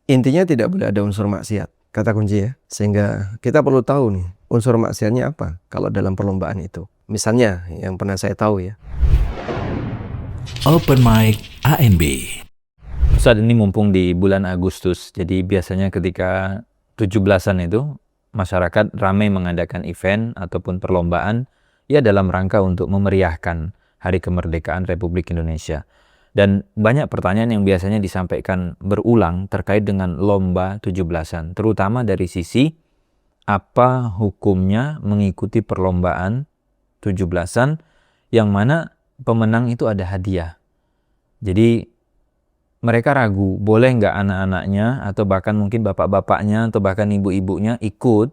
Intinya tidak boleh ada unsur maksiat, kata kunci ya. Sehingga kita perlu tahu nih, unsur maksiatnya apa kalau dalam perlombaan itu. Misalnya, yang pernah saya tahu ya. Open Mic ANB. Ustadz, ini mumpung di bulan Agustus, jadi biasanya ketika 17-an itu masyarakat ramai mengadakan event ataupun perlombaan ya dalam rangka untuk memeriahkan Hari Kemerdekaan Republik Indonesia. Dan banyak pertanyaan yang biasanya disampaikan berulang terkait dengan lomba 17-an, terutama dari sisi apa hukumnya mengikuti perlombaan 17-an yang mana pemenang itu ada hadiah. Jadi mereka ragu, boleh nggak anak-anaknya atau bahkan mungkin bapak-bapaknya atau bahkan ibu-ibunya ikut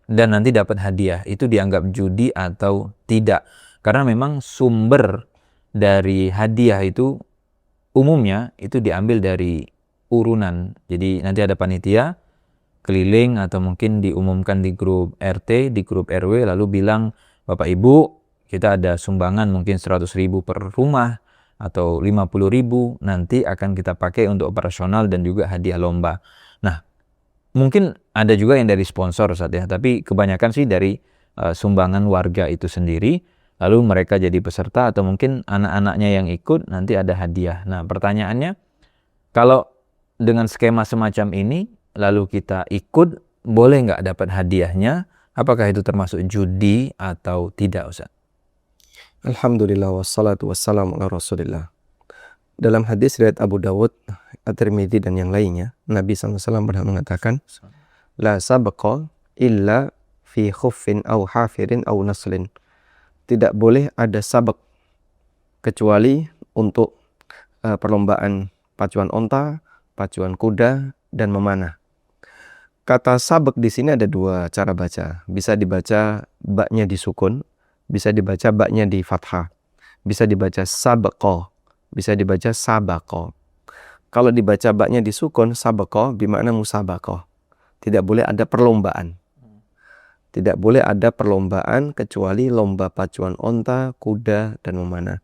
dan nanti dapat hadiah. Itu dianggap judi atau tidak. Karena memang sumber dari hadiah itu umumnya itu diambil dari urunan. Jadi nanti ada panitia keliling atau mungkin diumumkan di grup RT, di grup RW, lalu bilang, Bapak Ibu, kita ada sumbangan mungkin 100.000 per rumah atau 50.000, nanti akan kita pakai untuk operasional dan juga hadiah lomba. Nah, mungkin ada juga yang dari sponsor Ustaz ya, tapi kebanyakan sih dari sumbangan warga itu sendiri, lalu mereka jadi peserta atau mungkin anak-anaknya yang ikut nanti ada hadiah. Nah, pertanyaannya, kalau dengan skema semacam ini, lalu kita ikut, boleh nggak dapat hadiahnya? Apakah itu termasuk judi atau tidak Ustaz? Alhamdulillah wassalatu wassalamu ala Rasulillah. Dalam hadis riwayat Abu Dawud, At-Tirmidzi dan yang lainnya, Nabi SAW pernah mengatakan, La sabqa illa fi khuffin au hafirin au naslin. Tidak boleh ada sabak kecuali untuk perlombaan pacuan onta, pacuan kuda, dan memanah. Kata sabak di sini ada dua cara baca. Bisa dibaca baknya disukun, bisa dibaca baknya di fathah, bisa dibaca sabaqo, bisa dibaca sabaqo. Kalau dibaca baknya disukun, sabaqo bermakna musabaqo. Tidak boleh ada perlombaan. Tidak boleh ada perlombaan kecuali lomba pacuan onta, kuda, dan memanah.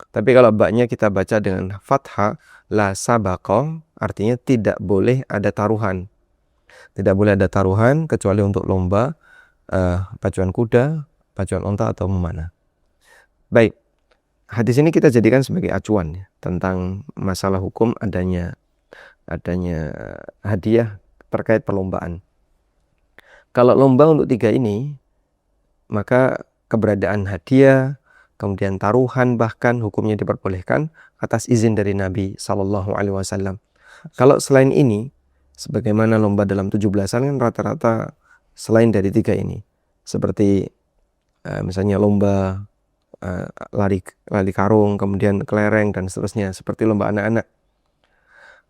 Tapi kalau baknya kita baca dengan fathah, la sabaqo, artinya tidak boleh ada taruhan. Tidak boleh ada taruhan kecuali untuk lomba pacuan kuda, pacuan onta atau memanah. Baik, hadis ini kita jadikan sebagai acuan ya, tentang masalah hukum adanya hadiah terkait perlombaan. Kalau lomba untuk 3 ini, maka keberadaan hadiah, kemudian taruhan bahkan hukumnya diperbolehkan atas izin dari Nabi SAW. Kalau selain ini, sebagaimana lomba dalam 17-an kan rata-rata selain dari 3 ini, seperti misalnya lomba lari karung, kemudian kelereng dan seterusnya, seperti lomba anak-anak.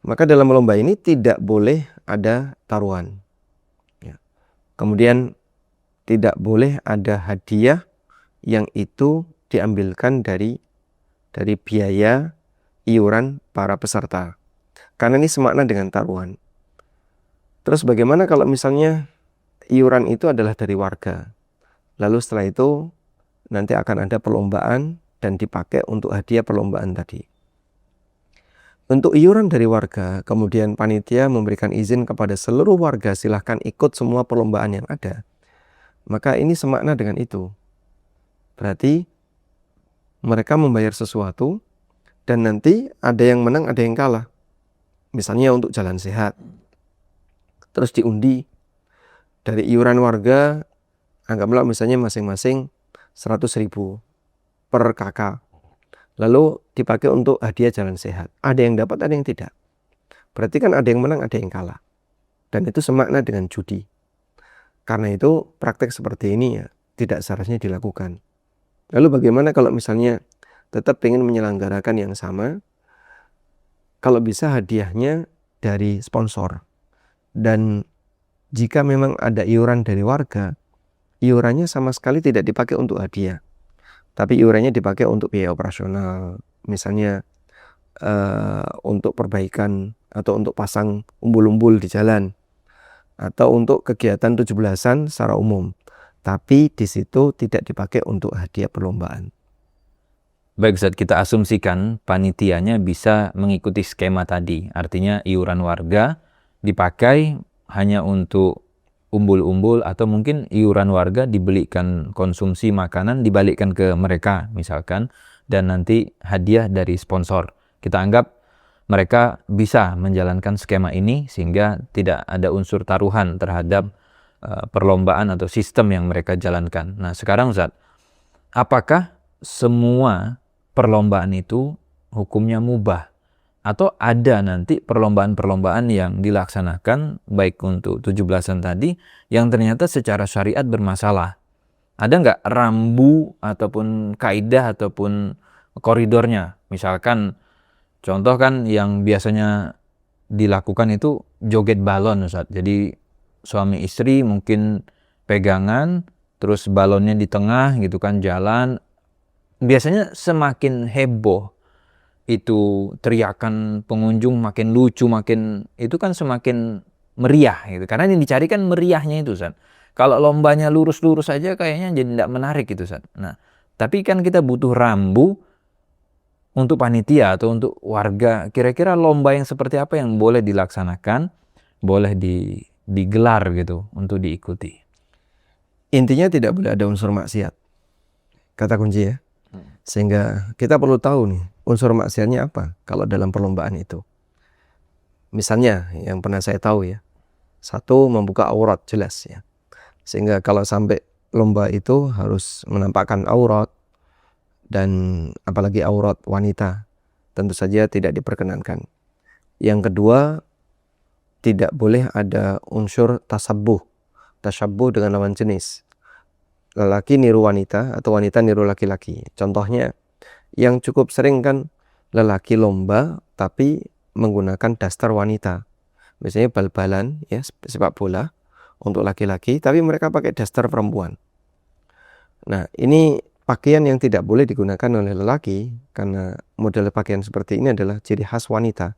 Maka dalam lomba ini tidak boleh ada taruhan. Ya. Kemudian tidak boleh ada hadiah yang itu diambilkan dari biaya iuran para peserta. Karena ini semakna dengan taruhan. Terus bagaimana kalau misalnya iuran itu adalah dari warga? Lalu setelah itu nanti akan ada perlombaan dan dipakai untuk hadiah perlombaan tadi. Untuk iuran dari warga, kemudian panitia memberikan izin kepada seluruh warga silahkan ikut semua perlombaan yang ada. Maka ini semakna dengan itu. Berarti mereka membayar sesuatu dan nanti ada yang menang, ada yang kalah. Misalnya untuk jalan sehat. Terus diundi dari iuran warga, anggaplah misalnya masing-masing 100.000 per kakak. Lalu dipakai untuk hadiah jalan sehat. Ada yang dapat, ada yang tidak. Berarti kan ada yang menang, ada yang kalah. Dan itu semakna dengan judi. Karena itu praktek seperti ini ya tidak seharusnya dilakukan. Lalu bagaimana kalau misalnya tetap ingin menyelenggarakan yang sama? Kalau bisa hadiahnya dari sponsor. Dan jika memang ada iuran dari warga, iurannya sama sekali tidak dipakai untuk hadiah. Tapi iurannya dipakai untuk biaya operasional. Misalnya untuk perbaikan atau untuk pasang umbul-umbul di jalan. Atau untuk kegiatan 17-an secara umum. Tapi di situ tidak dipakai untuk hadiah perlombaan. Baik Ustaz, kita asumsikan panitianya bisa mengikuti skema tadi. Artinya iuran warga dipakai hanya untuk umbul-umbul atau mungkin iuran warga dibelikan konsumsi makanan dibalikkan ke mereka misalkan, dan nanti hadiah dari sponsor. Kita anggap mereka bisa menjalankan skema ini sehingga tidak ada unsur taruhan terhadap perlombaan atau sistem yang mereka jalankan. Nah sekarang Ustaz, apakah semua perlombaan itu hukumnya mubah? Atau ada nanti perlombaan-perlombaan yang dilaksanakan baik untuk 17-an tadi yang ternyata secara syariat bermasalah? Ada nggak rambu ataupun kaidah ataupun koridornya? Misalkan contoh kan yang biasanya dilakukan itu joget balon Ustaz. Jadi suami istri mungkin pegangan terus balonnya di tengah gitu kan jalan. Biasanya semakin heboh itu teriakan pengunjung makin lucu, makin itu kan semakin meriah gitu. Karena yang dicari kan meriahnya itu, San. Kalau lombanya lurus-lurus aja kayaknya jadi tidak menarik gitu, San. Nah, tapi kan kita butuh rambu untuk panitia atau untuk warga. Kira-kira lomba yang seperti apa yang boleh dilaksanakan, boleh digelar gitu untuk diikuti. Intinya tidak boleh ada unsur maksiat. Kata kunci ya. Sehingga kita perlu tahu nih, unsur maksiatnya apa kalau dalam perlombaan itu. Misalnya, yang pernah saya tahu ya, satu membuka aurat jelas ya. Sehingga kalau sampai lomba itu harus menampakkan aurat, dan apalagi aurat wanita, tentu saja tidak diperkenankan. Yang kedua, tidak boleh ada unsur tasabbuh dengan lawan jenis. Lelaki niru wanita atau wanita niru laki-laki. Contohnya yang cukup sering kan lelaki lomba tapi menggunakan daster wanita. Misalnya bal-balan ya, sepak bola untuk laki-laki tapi mereka pakai daster perempuan. Nah, ini pakaian yang tidak boleh digunakan oleh lelaki karena model pakaian seperti ini adalah ciri khas wanita.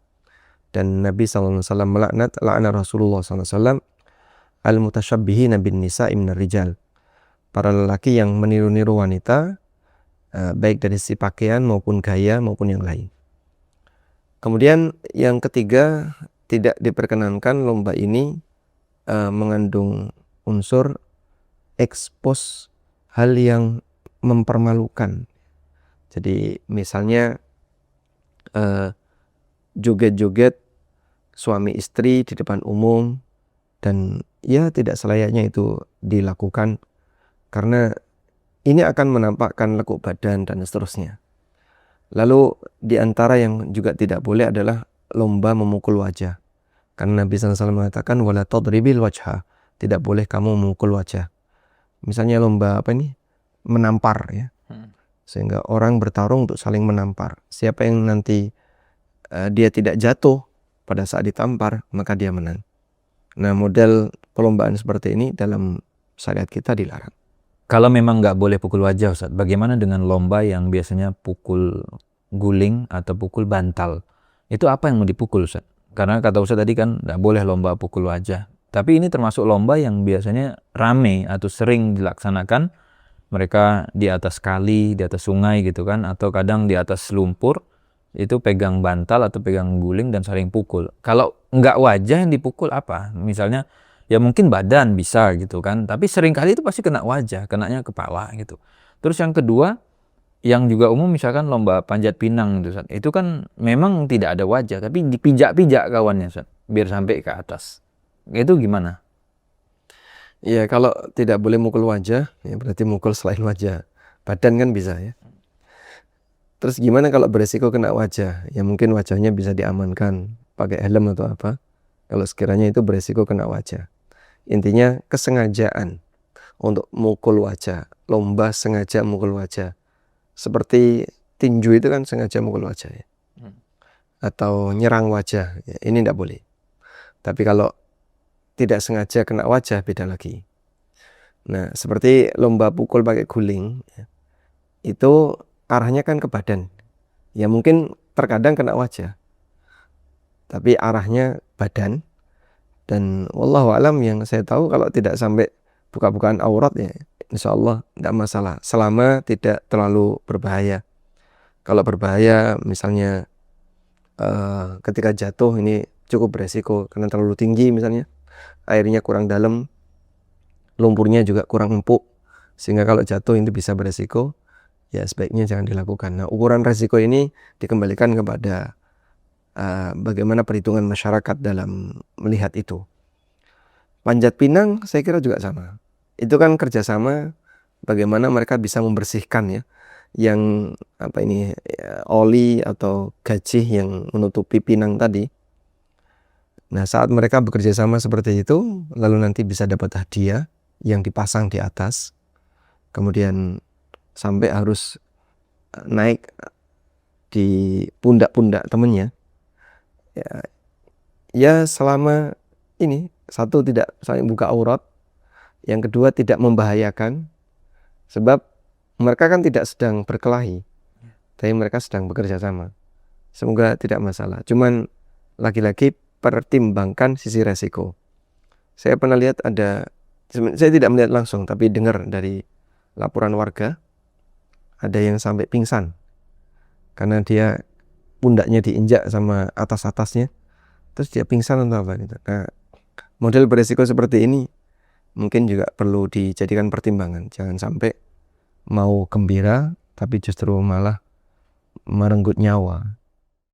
Dan Nabi SAW melaknat Rasulullah SAW al-mutasyabbihina bin nisa'i minar rijal. Para lelaki yang meniru-niru wanita, baik dari sisi pakaian maupun gaya maupun yang lain. Kemudian yang ketiga, tidak diperkenankan lomba ini mengandung unsur ekspos hal yang mempermalukan. Jadi misalnya joget-joget suami istri di depan umum, dan ya tidak selayaknya itu dilakukan karena ini akan menampakkan lekuk badan dan seterusnya. Lalu di antara yang juga tidak boleh adalah lomba memukul wajah. Karena Nabi SAW mengatakan wala tadribil wajha, tidak boleh kamu memukul wajah. Misalnya lomba apa nih? Menampar ya. Sehingga orang bertarung untuk saling menampar. Siapa yang nanti dia tidak jatuh pada saat ditampar, maka dia menang. Nah, model perlombaan seperti ini dalam syariat kita dilarang. Kalau memang nggak boleh pukul wajah, Ustaz, bagaimana dengan lomba yang biasanya pukul guling atau pukul bantal? Itu apa yang mau dipukul, Ustaz? Karena kata Ustaz tadi kan nggak boleh lomba pukul wajah. Tapi ini termasuk lomba yang biasanya rame atau sering dilaksanakan. Mereka di atas kali, di atas sungai gitu kan, atau kadang di atas lumpur, itu pegang bantal atau pegang guling dan saling pukul. Kalau nggak wajah yang dipukul apa? Misalnya, ya mungkin badan bisa gitu kan, tapi seringkali itu pasti kena wajah, kenanya kepala gitu. Terus yang kedua, yang juga umum misalkan lomba panjat pinang gitu, Ustaz. Itu kan memang tidak ada wajah, tapi dipijak-pijak kawannya, Ustaz, biar sampai ke atas. Itu gimana? Ya, kalau tidak boleh mukul wajah, ya berarti mukul selain wajah. Badan kan bisa ya. Terus gimana kalau beresiko kena wajah? Ya mungkin wajahnya bisa diamankan pakai helm atau apa. Kalau sekiranya itu beresiko kena wajah. Intinya kesengajaan untuk mukul wajah. Lomba sengaja mukul wajah. Seperti tinju itu kan sengaja mukul wajah ya. Atau nyerang wajah. Ya, ini tidak boleh. Tapi kalau tidak sengaja kena wajah beda lagi. Nah, seperti lomba pukul pakai guling ya, itu arahnya kan ke badan. Ya mungkin terkadang kena wajah, tapi arahnya badan. Dan wallahu alam yang saya tahu kalau tidak sampai buka-bukaan aurat ya insya Allah tidak masalah selama tidak terlalu berbahaya. Kalau berbahaya misalnya ketika jatuh ini cukup beresiko karena terlalu tinggi misalnya, airnya kurang dalam, lumpurnya juga kurang empuk, sehingga kalau jatuh itu bisa beresiko, ya sebaiknya jangan dilakukan. Nah, ukuran resiko ini dikembalikan kepada bagaimana perhitungan masyarakat dalam melihat itu. Panjat pinang saya kira juga sama. Itu kan kerjasama bagaimana mereka bisa membersihkan ya, yang oli atau gajih yang menutupi pinang tadi. Nah, saat mereka bekerja sama seperti itu, lalu nanti bisa dapat hadiah yang dipasang di atas, kemudian sampai harus naik di pundak-pundak temennya. Ya selama ini, satu tidak saling buka aurat, yang kedua tidak membahayakan, sebab mereka kan tidak sedang berkelahi, tapi mereka sedang bekerja sama. Semoga tidak masalah. Cuman lagi-lagi pertimbangkan sisi resiko. Saya pernah lihat saya tidak melihat langsung, tapi dengar dari laporan warga, ada yang sampai pingsan karena dia pundaknya diinjak sama atas-atasnya, terus dia pingsan atau apa gitu. Nah, model beresiko seperti ini mungkin juga perlu dijadikan pertimbangan. Jangan sampai mau gembira tapi justru malah merenggut nyawa.